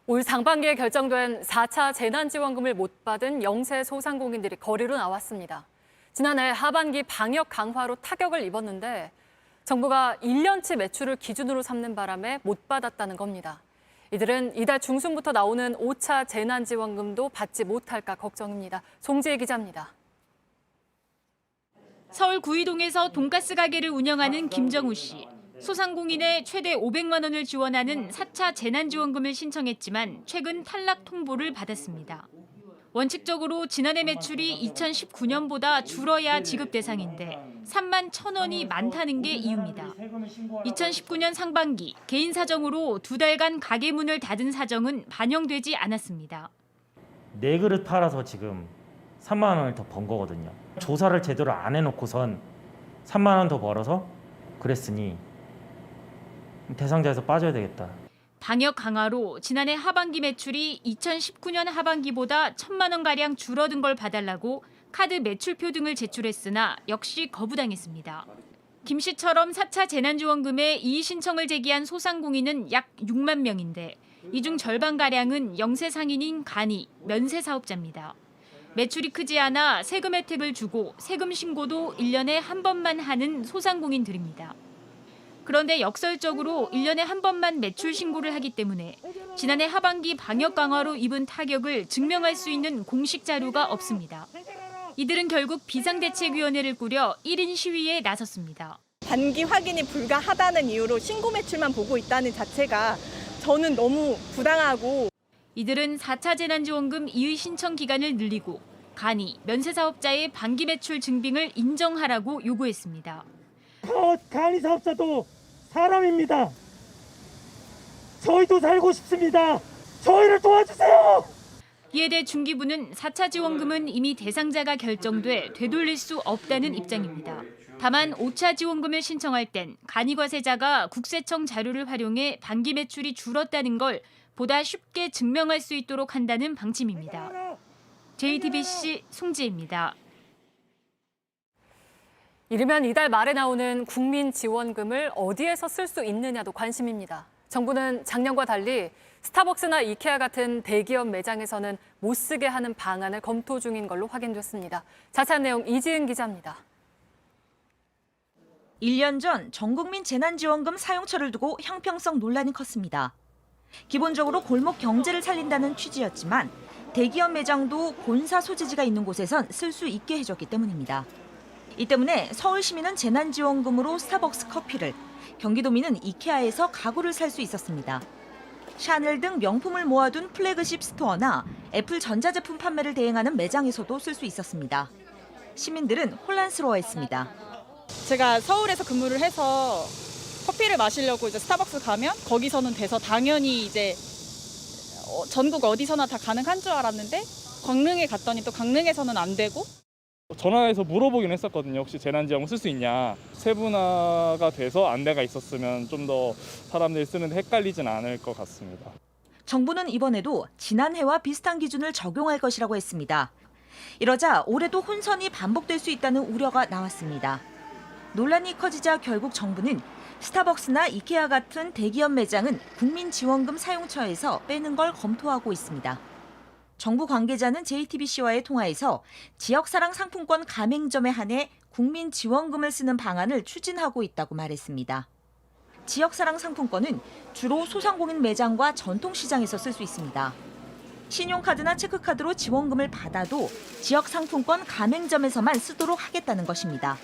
올 상반기에 결정된 4차 재난지원금을 못 받은 영세 소상공인들이 거리로 나왔습니다. 지난해 하반기 방역 강화로 타격을 입었는데 정부가 1년치 매출을 기준으로 삼는 바람에 못 받았다는 겁니다. 이들은 이달 중순부터 나오는 5차 재난지원금도 받지 못할까 걱정입니다. 송지혜 기자입니다. 서울 구이동에서 돈가스 가게를 운영하는 김정우 씨. 소상공인에 최대 500만 원을 지원하는 4차 재난지원금을 신청했지만 최근 탈락 통보를 받았습니다. 원칙적으로 지난해 매출이 2019년보다 줄어야 지급 대상인데 3만 1,000원이 많다는 게 이유입니다. 2019년 상반기 개인 사정으로 2달간 가게 문을 닫은 사정은 반영되지 않았습니다. 4그릇 팔아서 지금 3만 원을 더 번 거거든요. 조사를 제대로 안 해놓고선 3만 원 더 벌어서 그랬으니 대상자에서 빠져야 되겠다. 방역 강화로 지난해 하반기 매출이 2019년 하반기보다 1,000만 원가량 줄어든 걸 봐달라고 카드 매출표 등을 제출했으나 역시 거부당했습니다. 김 씨처럼 4차 재난지원금에 이의 신청을 제기한 소상공인은 약 6만 명인데 이 중 절반가량은 영세 상인인 간이, 면세 사업자입니다. 매출이 크지 않아 세금 혜택을 주고 세금 신고도 1년에 한 번만 하는 소상공인들입니다. 그런데 역설적으로 1년에 한 번만 매출 신고를 하기 때문에 지난해 하반기 방역 강화로 입은 타격을 증명할 수 있는 공식 자료가 없습니다. 이들은 결국 비상대책위원회를 꾸려 1인 시위에 나섰습니다. 단기 확인이 불가하다는 이유로 신고 매출만 보고 있다는 자체가 저는 너무 부당하고. 이들은 4차 재난지원금 이의 신청 기간을 늘리고 간이, 면세사업자의 반기 매출 증빙을 인정하라고 요구했습니다. 간이 사업자도 사람입니다. 저희도 살고 싶습니다. 저희를 도와주세요. 이에 대해 중기부는 4차 지원금은 이미 대상자가 결정돼 되돌릴 수 없다는 입장입니다. 다만 5차 지원금을 신청할 땐 간이과세자가 국세청 자료를 활용해 반기 매출이 줄었다는 걸 보다 쉽게 증명할 수 있도록 한다는 방침입니다. JTBC 송지혜입니다. 이르면 이달 말에 나오는 국민지원금을 어디에서 쓸 수 있느냐도 관심입니다. 정부는 작년과 달리 스타벅스나 이케아 같은 대기업 매장에서는 못 쓰게 하는 방안을 검토 중인 걸로 확인됐습니다. 자세한 내용 이지은 기자입니다. 1년 전 전국민 재난지원금 사용처를 두고 형평성 논란이 컸습니다. 기본적으로 골목 경제를 살린다는 취지였지만 대기업 매장도 본사 소재지가 있는 곳에선 쓸 수 있게 해줬기 때문입니다. 이 때문에 서울 시민은 재난지원금으로 스타벅스 커피를, 경기도민은 이케아에서 가구를 살 수 있었습니다. 샤넬 등 명품을 모아둔 플래그십 스토어나 애플 전자제품 판매를 대행하는 매장에서도 쓸 수 있었습니다. 시민들은 혼란스러워했습니다. 제가 서울에서 근무를 해서 커피를 마시려고 이제 스타벅스 가면 거기서는 돼서 당연히 이제 전국 어디서나 다 가능한 줄 알았는데 강릉에 갔더니 또 강릉에서는 안 되고. 전화해서 물어보긴 했었거든요. 혹시 재난지원금 쓸 수 있냐. 세분화가 돼서 안내가 있었으면 좀 더 사람들이 쓰는데 헷갈리진 않을 것 같습니다. 정부는 이번에도 지난해와 비슷한 기준을 적용할 것이라고 했습니다. 이러자 올해도 혼선이 반복될 수 있다는 우려가 나왔습니다. 논란이 커지자 결국 정부는 스타벅스나 이케아 같은 대기업 매장은 국민지원금 사용처에서 빼는 걸 검토하고 있습니다. 정부 관계자는 JTBC와의 통화에서 지역사랑 상품권 가맹점에 한해 국민지원금을 쓰는 방안을 추진하고 있다고 말했습니다. 지역사랑 상품권은 주로 소상공인 매장과 전통시장에서 쓸 수 있습니다. 신용카드나 체크카드로 지원금을 받아도 지역상품권 가맹점에서만 쓰도록 하겠다는 것입니다.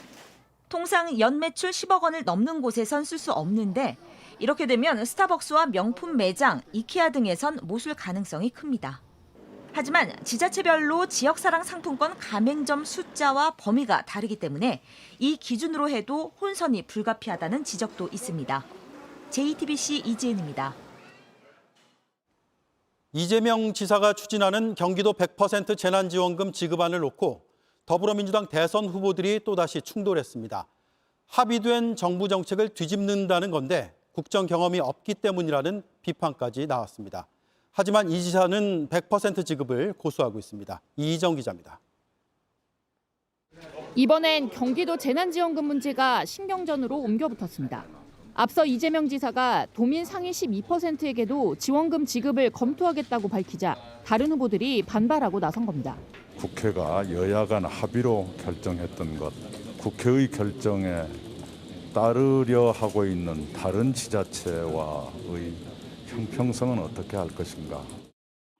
통상 연매출 10억 원을 넘는 곳에선 쓸 수 없는데 이렇게 되면 스타벅스와 명품 매장, 이케아 등에선 못 쓸 가능성이 큽니다. 하지만 지자체별로 지역사랑 상품권 가맹점 숫자와 범위가 다르기 때문에 이 기준으로 해도 혼선이 불가피하다는 지적도 있습니다. JTBC 이지은입니다. 이재명 지사가 추진하는 경기도 100% 재난지원금 지급안을 놓고 더불어민주당 대선 후보들이 또다시 충돌했습니다. 합의된 정부 정책을 뒤집는다는 건데 국정 경험이 없기 때문이라는 비판까지 나왔습니다. 하지만 이 지사는 100% 지급을 고수하고 있습니다. 이희정 기자입니다. 이번엔 경기도 재난지원금 문제가 신경전으로 옮겨붙었습니다. 앞서 이재명 지사가 도민 상위 12%에게도 지원금 지급을 검토하겠다고 밝히자 다른 후보들이 반발하고 나선 겁니다. 국회가 여야 간 합의로 결정했던 것, 국회의 결정에 따르려 하고 있는 다른 지자체와의 형평성은 어떻게 할 것인가?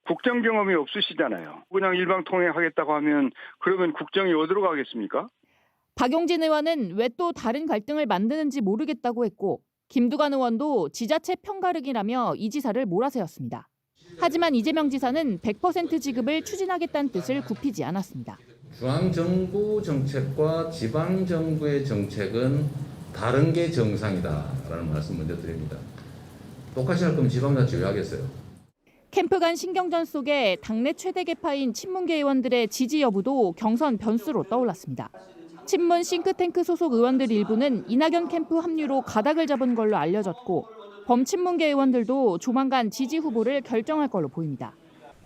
국정 경험이 없으시잖아요. 그냥 일방통행하겠다고 하면 그러면 국정이 어디로 가겠습니까? 박용진 의원은 왜 또 다른 갈등을 만드는지 모르겠다고 했고 김두관 의원도 지자체 편가르기라며 이 지사를 몰아세웠습니다. 하지만 이재명 지사는 100% 지급을 추진하겠다는 뜻을 굽히지 않았습니다. 중앙정부 정책과 지방정부의 정책은 다른 게 정상이다라는 말씀 먼저 드립니다. 똑같이 할 거면 지방자치 왜 하겠어요? 캠프 간 신경전 속에 당내 최대 계파인 친문계 의원들의 지지 여부도 경선 변수로 떠올랐습니다. 친문 싱크탱크 소속 의원들 일부는 이낙연 캠프 합류로 가닥을 잡은 걸로 알려졌고 범친문계 의원들도 조만간 지지 후보를 결정할 걸로 보입니다.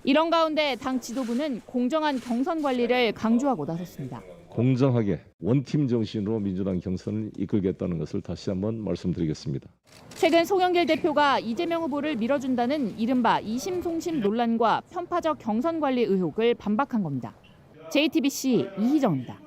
이런 가운데 당 지도부는 공정한 경선 관리를 강조하고 나섰습니다. 공정하게 원팀 정신으로 민주당 경선을 이끌겠다는 것을 다시 한번 말씀드리겠습니다. 최근 송영길 대표가 이재명 후보를 밀어준다는 이른바 이심송심 논란과 편파적 경선 관리 의혹을 반박한 겁니다. JTBC 이희정입니다.